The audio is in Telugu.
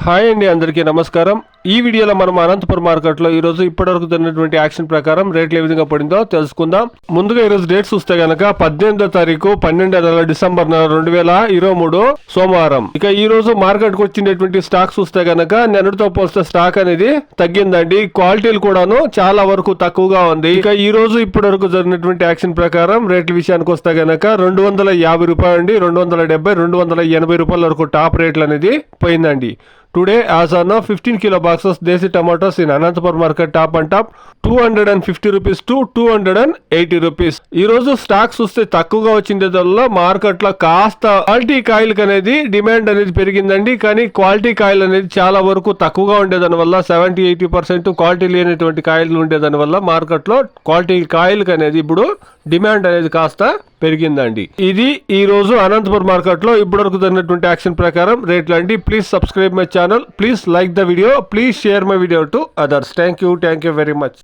హాయ్ అండి, అందరికీ నమస్కారం. ఈ వీడియోలో మనం అనంతపురం మార్కెట్లో ఈరోజు ఇప్పటివరకు జరిగినటువంటి యాక్షన్ ప్రకారం రేట్లు ఏ విధంగా పడిందో తెలుసుకుందాం. ముందుగా ఈరోజు డేట్స్ చూస్తే గనక 18వ తారీఖు 12వ నెల డిసెంబర్ 2023 సోమవారం. ఇక ఈ రోజు మార్కెట్ కు వచ్చినటువంటి స్టాక్ చూస్తే గనక నిన్నటితో పోలిస్తే స్టాక్ అనేది తగ్గిందండి. క్వాలిటీలు కూడాను చాలా వరకు తక్కువగా ఉంది. ఇక ఈ రోజు ఇప్పటివరకు జరిగినటువంటి యాక్షన్ ప్రకారం రేట్ల విషయానికి వస్తే గనక 250 రూపాయలు అండి, 270, 280 రూపాయల వరకు టాప్ రేట్లు అనేది పోయిందండి. Today, as on now, 15 kilo boxes Desi tomatoes in Anantapur market top and top 250 rupees to 280 rupees. ఈ రోజు స్టాక్స్ వస్తే తక్కువగా వచ్చిందేదల్లో మార్కెట్ లో కాస్త క్వాలిటీ కాయలు అనేది డిమాండ్ అనేది పెరిగిందండి. కానీ క్వాలిటీ కాయలు అనేది చాలా వరకు తక్కువగా ఉండేదాని వల్ల 70-80% క్వాలిటీ లేనటువంటి కాయలు ఉండేదాని వల్ల మార్కెట్ లో క్వాలిటీ కాయలకు అనేది ఇప్పుడు డిమాండ్ అనేది కాస్త పెరిగిందండి. ఇది ఈ రోజు అనంతపురం మార్కెట్ లో ఇప్పటివరకు జరిగినటువంటి యాక్షన్ ప్రకారం రేట్లు అండి. Please subscribe my channel, please like the video, please share my video to others. Thank you very much.